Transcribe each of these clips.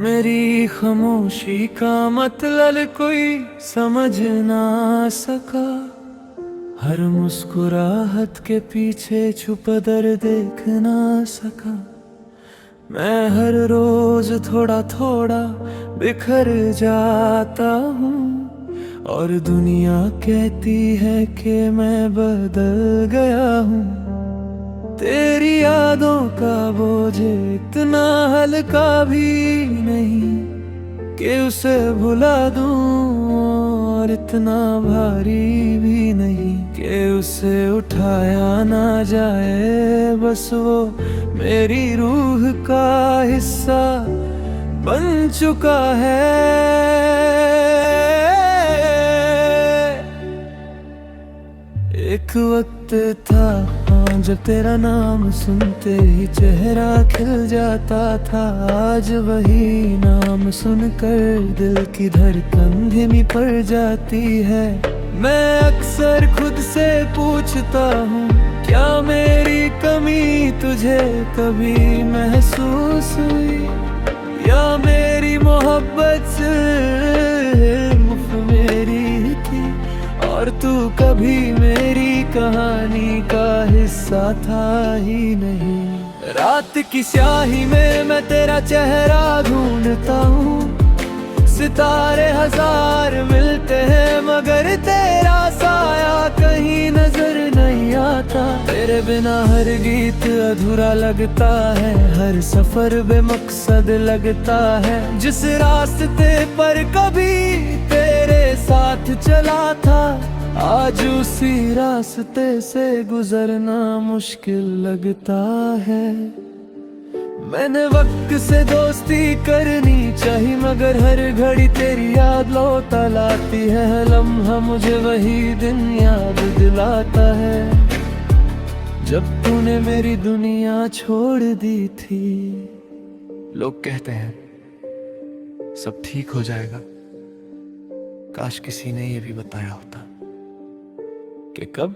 मेरी खामोशी का मतलब कोई समझ ना सका। हर मुस्कुराहट के पीछे छुपा दर्द देख ना सका। मैं हर रोज थोड़ा थोड़ा बिखर जाता हूँ, और दुनिया कहती है कि मैं बदल गया हूँ। तेरी यादों का बोझ इतना हल्का भी नहीं कि उसे भुला दूं, और इतना भारी भी नहीं कि उसे उठाया ना जाए। बस वो मेरी रूह का हिस्सा बन चुका है। एक वक्त था, हाँ, जब तेरा नाम सुनते ही चेहरा खिल जाता था। आज वही नाम सुनकर दिल की धड़कन धीमी पड़ जाती है। मैं अक्सर खुद से पूछता हूँ, क्या मेरी कमी तुझे कभी महसूस हुई, या मेरी मोहब्बत सिर्फ मेरी थी और तू कभी मेरी कहानी का हिस्सा था ही नहीं। रात की स्याही में मैं तेरा चेहरा ढूंढता हूँ। सितारे हजार मिलते हैं मगर तेरा साया कहीं नजर नहीं आता। तेरे बिना हर गीत अधूरा लगता है, हर सफर बेमकसद लगता है। जिस रास्ते पर कभी तेरे साथ चला था, आज उसी रास्ते से गुजरना मुश्किल लगता है। मैंने वक्त से दोस्ती करनी चाहिए, मगर हर घड़ी तेरी याद लौटा लाती है। लम्हा मुझे वही दिन याद दिलाता है जब तूने मेरी दुनिया छोड़ दी थी। लोग कहते हैं सब ठीक हो जाएगा, काश किसी ने ये भी बताया होता कि कब।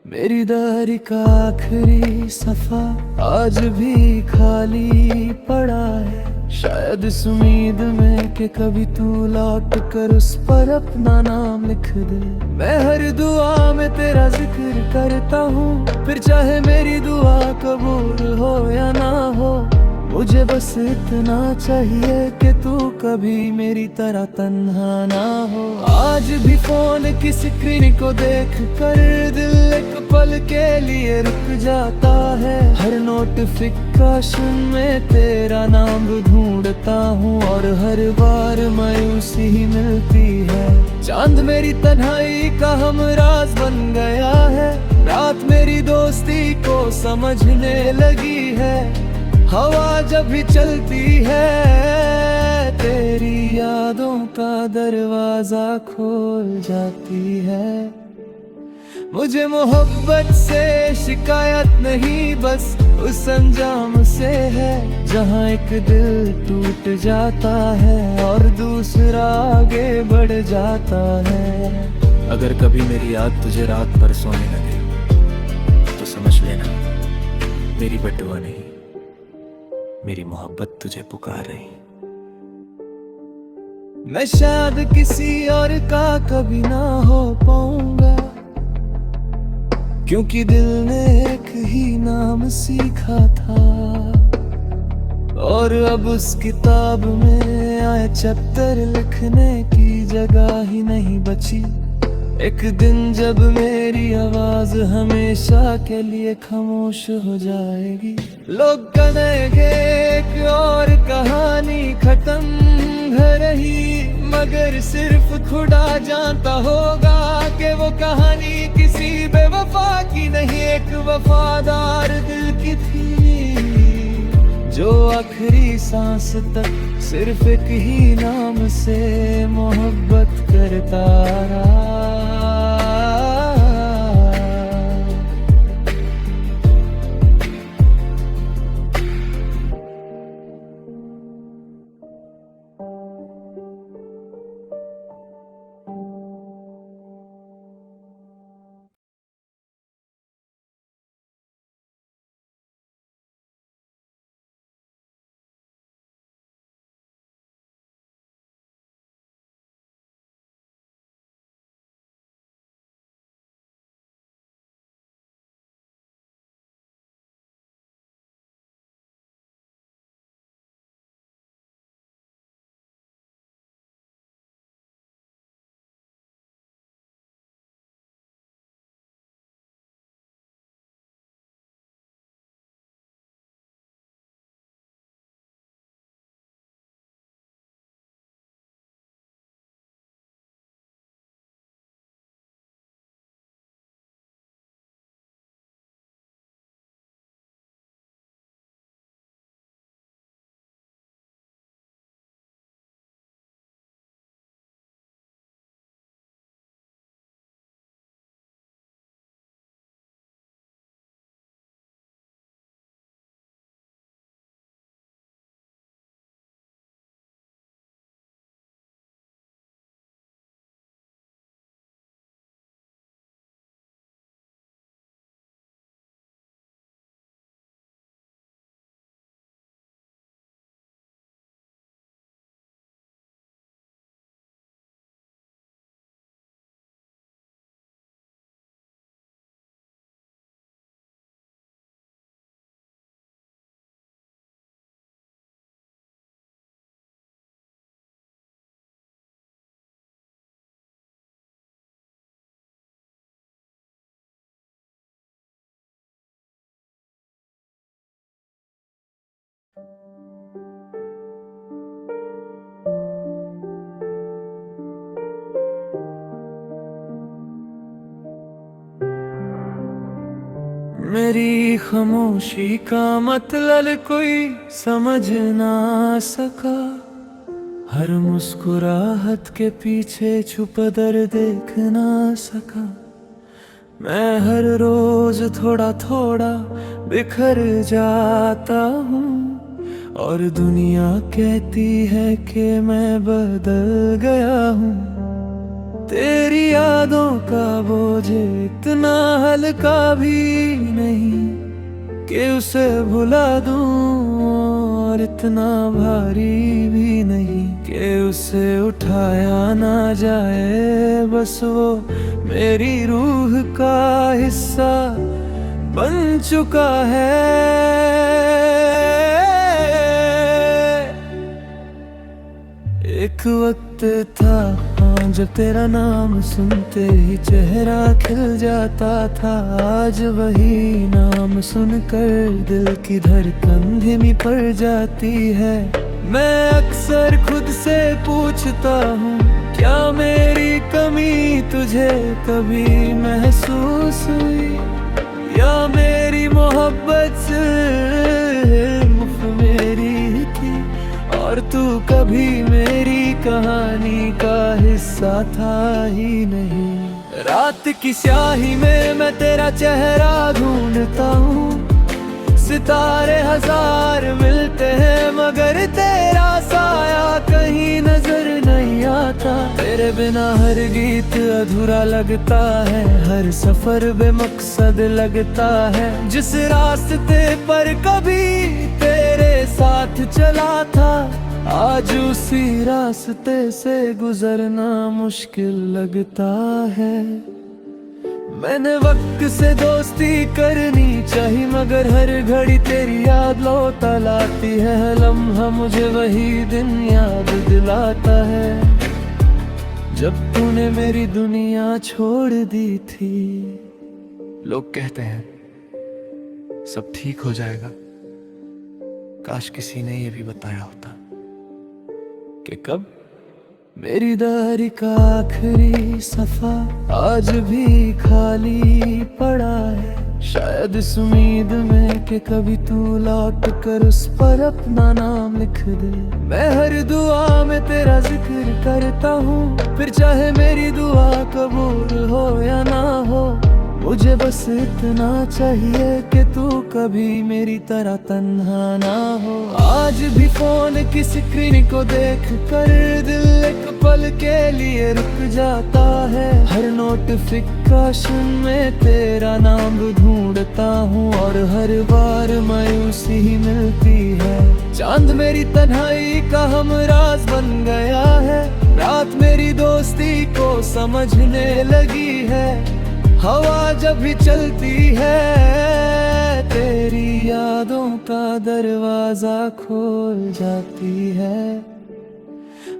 मेरी डायरी का आखिरी सफा आज भी खाली पड़ा है, शायद इस उम्मीद में कि कभी तू लौट कर उस पर अपना नाम लिख दे। मैं हर दुआ में तेरा जिक्र करता हूँ, फिर चाहे मेरी दुआ कबूल हो या ना हो। मुझे बस इतना चाहिए कि तू कभी मेरी तरह तन्हा ना हो। आज भी फोन की स्क्रीन को देख कर दिल एक पल के लिए रुक जाता है। हर नोटिफिकेशन में तेरा नाम ढूंढता हूँ, और हर बार मायूसी ही मिलती है। चांद मेरी तन्हाई का हमराज बन गया है, रात मेरी दोस्ती को समझने लगी है। हवा जब भी चलती है, तेरी यादों का दरवाजा खोल जाती है। मुझे मोहब्बत से शिकायत नहीं, बस उस अंजाम से है जहाँ एक दिल टूट जाता है और दूसरा आगे बढ़ जाता है। अगर कभी मेरी याद तुझे रात भर सोने लगे तो समझ लेना मेरी बद्दुआ नहीं, मेरी मोहब्बत तुझे पुकार रही। मैं शायद किसी और का कभी ना हो पाऊंगा, क्योंकि दिल ने एक ही नाम सीखा था, और अब उस किताब में आए चैप्टर लिखने की जगह ही नहीं बची। एक दिन जब मेरी आवाज हमेशा के लिए खामोश हो जाएगी, लोग कहेंगे एक और कहानी खत्म हो रही, मगर सिर्फ खुदा जानता होगा कि वो कहानी किसी बेवफा की नहीं, एक वफादार दिल की थी जो आखिरी सांस तक सिर्फ एक ही नाम से मोहब्बत करता रहा। मेरी खामोशी का मतलब कोई समझ ना सका। हर मुस्कुराहट के पीछे छुपा दर्द देख ना सका। मैं हर रोज थोड़ा थोड़ा बिखर जाता हूँ, और दुनिया कहती है कि मैं बदल गया हूँ। तेरी यादों का बोझ इतना हल्का भी नहीं कि उसे भुला दूं, और इतना भारी भी नहीं कि उसे उठाया ना जाए। बस वो मेरी रूह का हिस्सा बन चुका है। एक वक्त था जब तेरा नाम सुनते ही चेहरा खिल जाता था। आज वही नाम सुनकर दिल की धड़कन धीमी पड़ जाती है। मैं अक्सर खुद से पूछता हूँ, क्या मेरी कमी तुझे कभी महसूस हुई, या मेरी मोहब्बत सिर्फ मेरी ही थी, और तू कभी मेरी कहानी का हिस्सा था ही नहीं। रात की स्याही में मैं तेरा चेहरा ढूंढता हूँ। सितारे हजार मिलते हैं मगर तेरा साया कहीं नजर नहीं आता। तेरे बिना हर गीत अधूरा लगता है, हर सफर बेमकसद लगता है। जिस रास्ते पर कभी तेरे साथ चला था, आज उसी रास्ते से गुजरना मुश्किल लगता है। मैंने वक्त से दोस्ती करनी चाहिए, मगर हर घड़ी तेरी याद लौटा लाती है। लम्हा मुझे वही दिन याद दिलाता है जब तूने मेरी दुनिया छोड़ दी थी। लोग कहते हैं सब ठीक हो जाएगा, काश किसी ने ये भी बताया होता कि कब। मेरी डायरी का आखिरी सफा आज भी खाली पड़ा है, शायद इस उम्मीद में कि कभी तू लौट कर उस पर अपना नाम लिख दे। मैं हर दुआ में तेरा जिक्र करता हूँ, फिर चाहे मेरी दुआ कबूल हो या ना हो। मुझे बस इतना चाहिए कि तू कभी मेरी तरह तन्हा ना हो। आज भी फोन की स्क्रीन को देख कर दिल एक पल के लिए रुक जाता है। हर नोटिफिकेशन में तेरा नाम ढूंढता हूँ, और हर बार मायूसी ही मिलती है। चांद मेरी तन्हाई का हमराज बन गया है, रात मेरी दोस्ती को समझने लगी है। हवा जब भी चलती है तेरी यादों का दरवाजा खोल जाती है।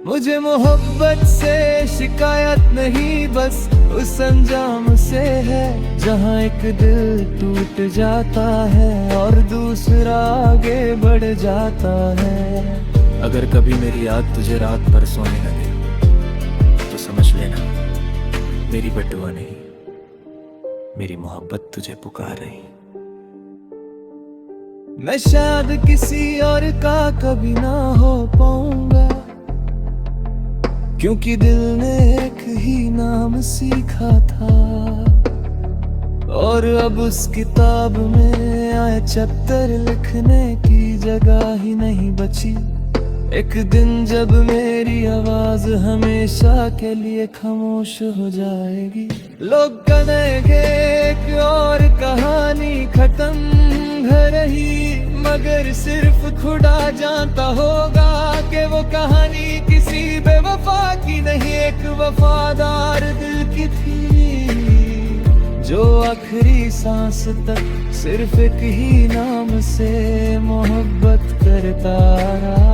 मुझे मोहब्बत से शिकायत नहीं, बस उस अंजाम से है जहाँ एक दिल टूट जाता है और दूसरा आगे बढ़ जाता है। अगर कभी मेरी याद तुझे रात भर सोने लगे तो समझ लेना मेरी बटुआ नहीं, मेरी मोहब्बत तुझे पुकार रही। मैं शायद किसी और का कभी ना हो पाऊंगा, क्योंकि दिल ने एक ही नाम सीखा था, और अब उस किताब में आए चैप्टर लिखने की जगह ही नहीं बची। एक दिन जब मेरी आवाज हमेशा के लिए खामोश हो जाएगी, लोग कहेंगे एक और कहानी खत्म हो रही, मगर सिर्फ खुदा जानता होगा कि वो कहानी किसी बेवफा की नहीं, एक वफादार दिल की थी जो आखिरी सांस तक सिर्फ एक ही नाम से मोहब्बत करता रहा।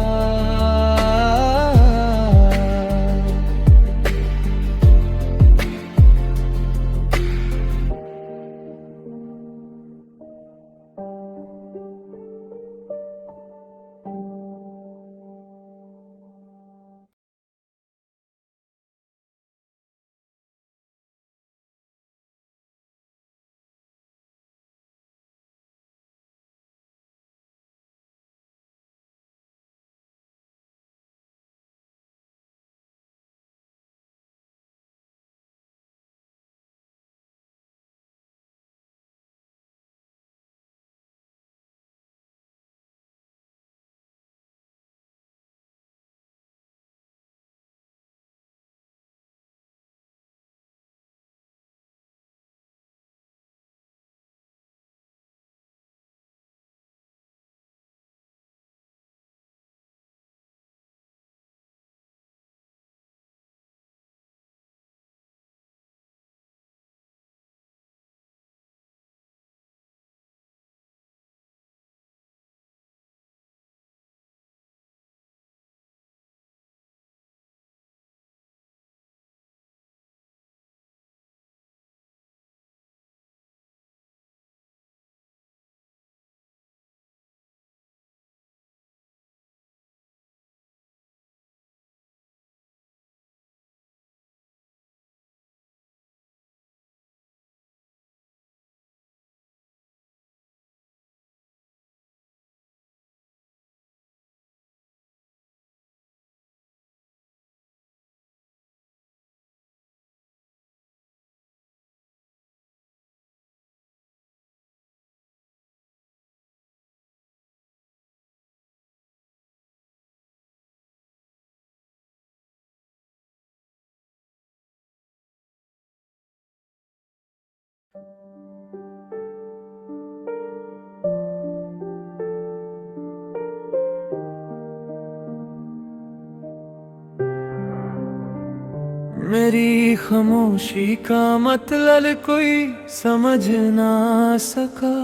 मेरी खामोशी का मतलब कोई समझ ना सका,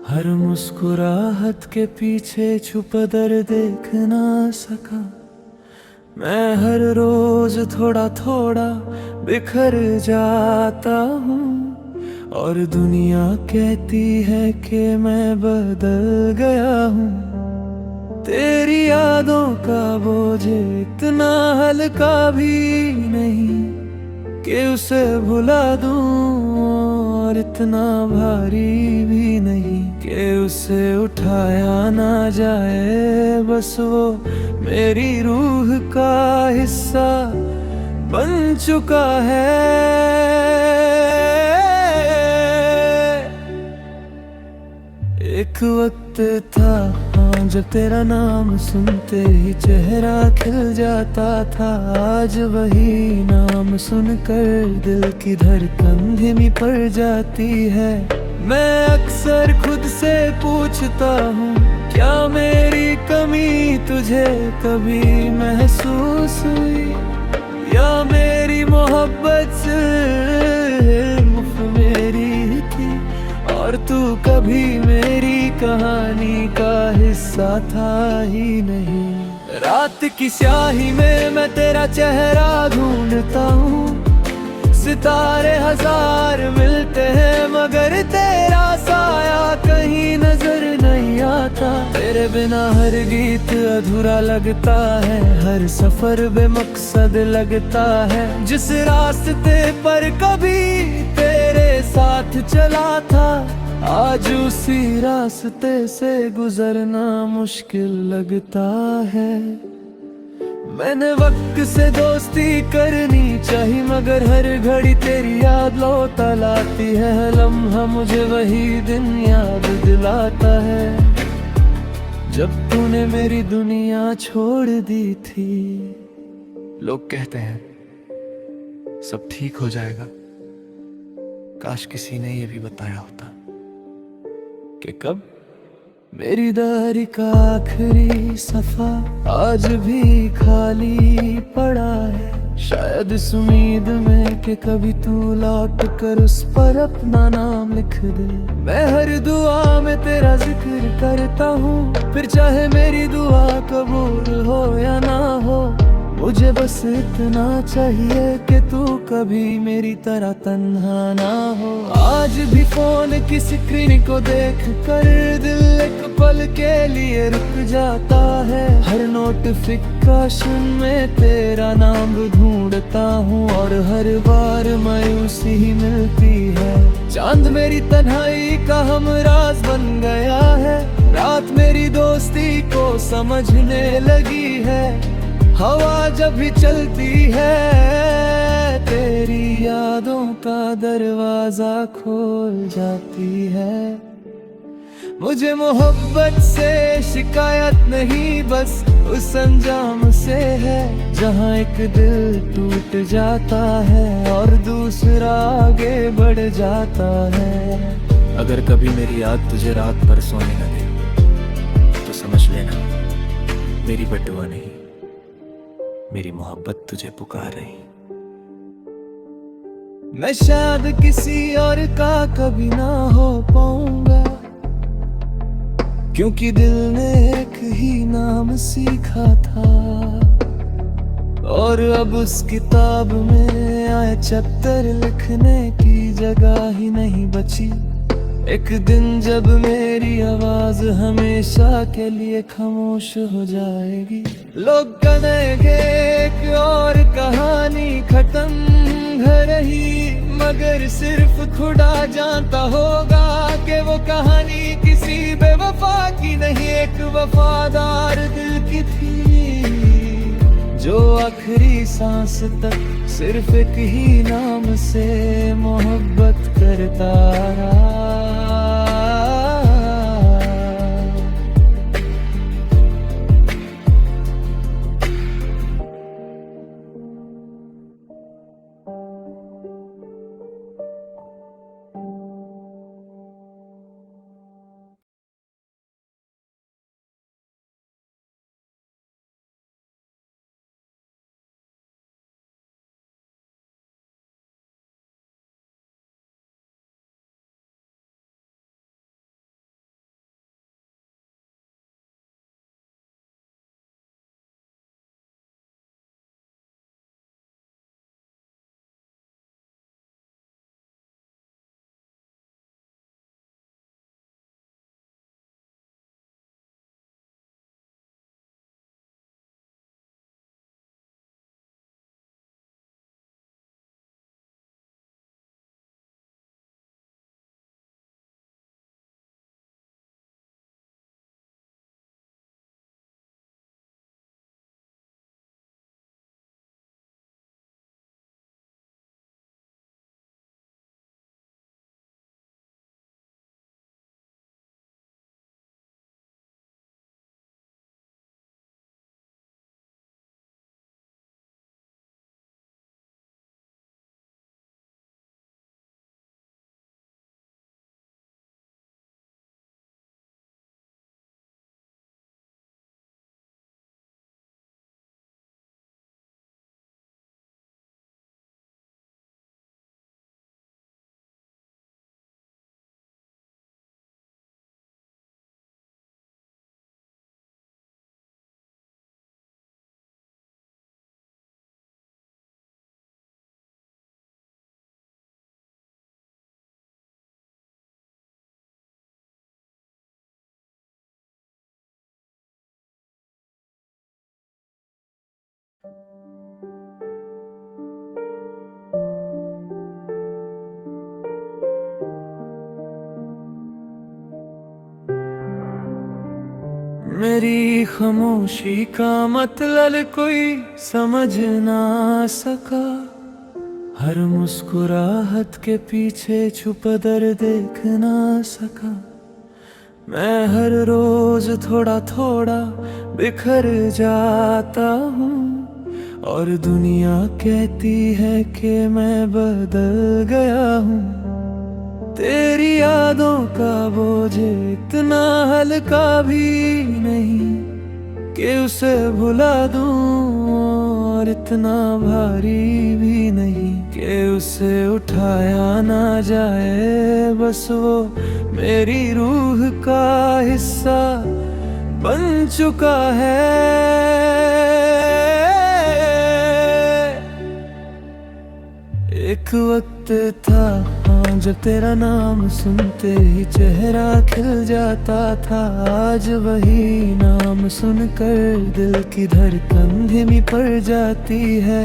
हर मुस्कुराहट के पीछे छुपा दर्द देख ना सका। मैं हर रोज थोड़ा थोड़ा बिखर जाता हूँ, और दुनिया कहती है कि मैं बदल गया हूँ। तेरी यादों का बोझ इतना हल्का भी नहीं कि उसे भुला दूं, और इतना भारी भी नहीं कि उसे उठाया ना जाए। बस वो मेरी रूह का हिस्सा बन चुका है। एक वक्त था हाँ, जब तेरा नाम सुनते ही चेहरा खिल जाता था। आज वही नाम सुनकर दिल की धड़कन धीमी पड़ जाती है। मैं अक्सर खुद से पूछता हूँ, क्या मेरी कमी तुझे कभी महसूस हुई, या मेरी मोहब्बत सिर्फ मेरी थी, और तू कभी मेरी कहानी का हिस्सा था ही नहीं। रात की स्याही में मैं तेरा चेहरा ढूंढता हूँ, सितारे हजार मिलते हैं मगर तेरा साया कहीं नजर नहीं आता। तेरे बिना हर गीत अधूरा लगता है, हर सफर बेमकसद लगता है। जिस रास्ते पर कभी तेरे साथ चला था, आज उसी रास्ते से गुजरना मुश्किल लगता है। मैंने वक्त से दोस्ती करनी चाहिए, मगर हर घड़ी तेरी याद लौटा लाती है। लम्हा मुझे वही दिन याद दिलाता है, जब तूने मेरी दुनिया छोड़ दी थी। लोग कहते हैं सब ठीक हो जाएगा, काश किसी ने ये भी बताया होता कि कब। मेरी डायरी का आखिरी सफा आज भी खाली पड़ा है, शायद इस उम्मीद में कि कभी तू लौट कर उस पर अपना नाम लिख दे। मैं हर दुआ में तेरा जिक्र करता हूँ, फिर चाहे मेरी दुआ कबूल हो या ना हो। मुझे बस इतना चाहिए कि तू कभी मेरी तरह तन्हा ना हो। आज भी फोन की स्क्रीन को देख कर दिल एक पल के लिए रुक जाता है। हर नोटिफिकेशन में तेरा नाम ढूंढता हूँ, और हर बार मायूसी ही मिलती है। चांद मेरी तन्हाई का हमराज बन गया है, रात मेरी दोस्ती को समझने लगी है। हवा जब भी चलती है, तेरी यादों का दरवाजा खोल जाती है। मुझे मोहब्बत से शिकायत नहीं, बस उस अंजाम से है जहाँ एक दिल टूट जाता है और दूसरा आगे बढ़ जाता है। अगर कभी मेरी याद तुझे रात भर सोने न दे, तो समझ लेना मेरी बददुआ नहीं, मेरी मोहब्बत तुझे पुकार रही। मैं शायद किसी और का कभी ना हो पाऊंगा, क्योंकि दिल ने एक ही नाम सीखा था, और अब उस किताब में आए चैप्टर लिखने की जगह ही नहीं बची। एक दिन जब मेरी आवाज हमेशा के लिए खामोश हो जाएगी, लोग कहेंगे एक और कहानी खत्म हो रही, मगर सिर्फ खुदा जानता होगा कि वो कहानी किसी बेवफा की नहीं, एक वफादार दिल की थी, जो आखिरी सांस तक सिर्फ एक ही नाम से मोहब्बत करता रहा। मेरी खामोशी का मतलब कोई समझ ना सका, हर मुस्कुराहट के पीछे छुपा दर्द देख ना सका। मैं हर रोज थोड़ा थोड़ा बिखर जाता हूँ, और दुनिया कहती है कि मैं बदल गया हूँ। तेरी यादों का बोझ इतना हल्का भी नहीं कि उसे भुला दूं, और इतना भारी भी नहीं कि उसे उठाया ना जाए। बस वो मेरी रूह का हिस्सा बन चुका है। एक वक्त था जब तेरा नाम सुनते ही चेहरा खिल जाता था। आज वही नाम सुनकर दिल की धड़कन धीमी पड़ जाती है।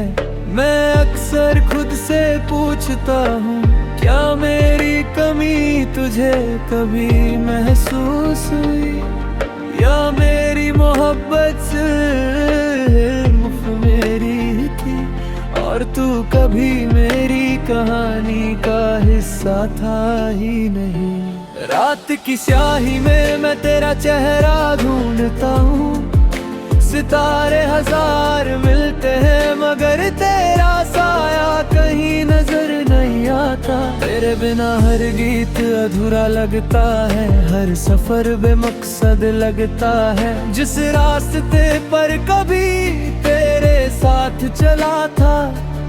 मैं अक्सर खुद से पूछता हूँ, क्या मेरी कमी तुझे कभी महसूस हुई, या मेरी मोहब्बत सिर्फ मेरी थी और तू कभी मेरी कहानी का हिस्सा था ही नहीं। रात की स्याही में मैं तेरा चेहरा ढूंढता हूँ, सितारे हजार मिलते हैं मगर तेरा साया कहीं नजर नहीं आता। तेरे बिना हर गीत अधूरा लगता है, हर सफर बेमकसद लगता है। जिस रास्ते पर कभी तेरे साथ चला था,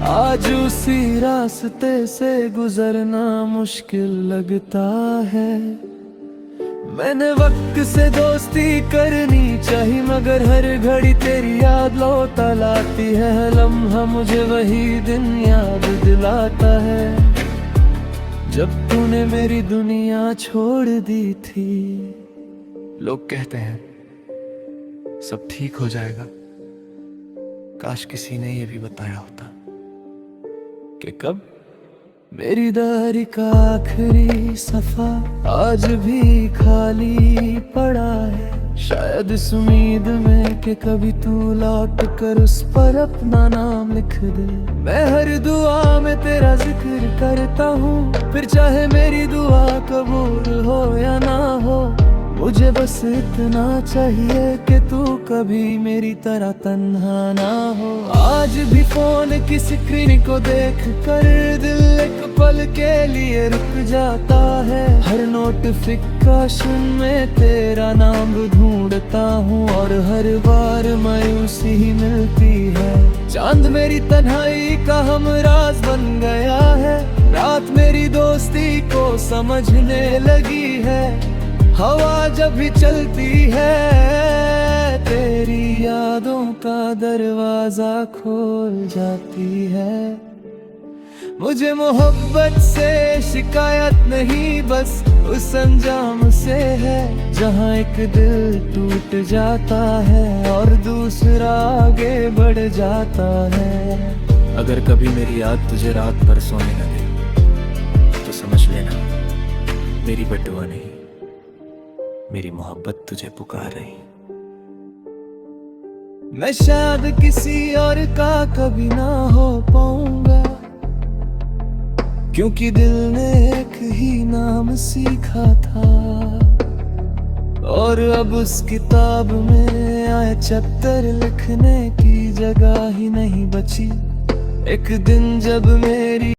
आज उसी रास्ते से गुजरना मुश्किल लगता है। मैंने वक्त से दोस्ती करनी चाहिए मगर हर घड़ी तेरी याद लौटा लाती है। लम्हा मुझे वही दिन याद दिलाता है जब तूने मेरी दुनिया छोड़ दी थी। लोग कहते हैं सब ठीक हो जाएगा, काश किसी ने ये भी बताया होता कि कब। मेरी डायरी का आखिरी सफा आज भी खाली पड़ा है, शायद इस उम्मीद में कि कभी तू लौट कर उस पर अपना नाम लिख दे। मैं हर दुआ में तेरा जिक्र करता हूँ, फिर चाहे मेरी दुआ कबूल हो या ना हो। मुझे बस इतना चाहिए कि तू कभी मेरी तरह तन्हा ना हो। आज भी फोन की स्क्रीन को देख कर दिल एक पल के लिए रुक जाता है। हर नोटिफिकेशन में तेरा नाम ढूंढता हूँ और हर बार मायूसी ही मिलती है। चांद मेरी तन्हाई का हमराज बन गया है, रात मेरी दोस्ती को समझने लगी है। हवा जब भी चलती है तेरी यादों का दरवाजा खोल जाती है। मुझे मोहब्बत से शिकायत नहीं, बस उस अंजाम से है जहाँ एक दिल टूट जाता है और दूसरा आगे बढ़ जाता है। अगर कभी मेरी याद तुझे रात भर सोने लगे तो समझ लेना मेरी बद्दुआ नहीं, मेरी मोहब्बत तुझे पुकार रही। मैं शायद किसी और का कभी ना हो पाऊंगा, क्योंकि दिल ने एक ही नाम सीखा था और अब उस किताब में आए चैप्टर लिखने की जगह ही नहीं बची। एक दिन जब मेरी